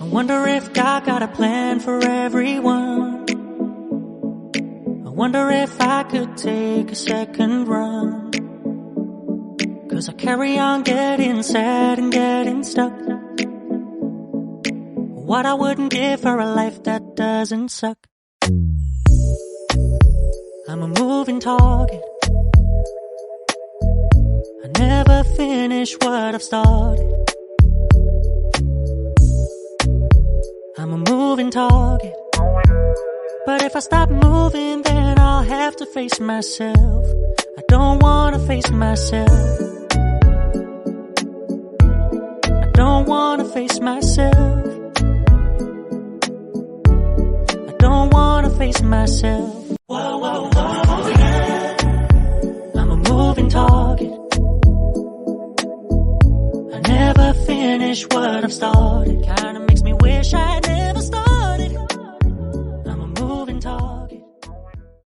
wonder if God got a plan for everyone. I wonder if I could take a second run. 'Cause I carry on getting sad and getting stuck. What I wouldn't give for a life that doesn't suck. I'm a moving target. I never finish what I've started. I'm a moving target. But if I stop moving, then I'll have to face myself. I don't wanna face myself. I don't wanna face myself. I don't wanna face myself. Whoa, whoa, whoa, yeah. I'm a moving target. I never finish what I've started. Kinda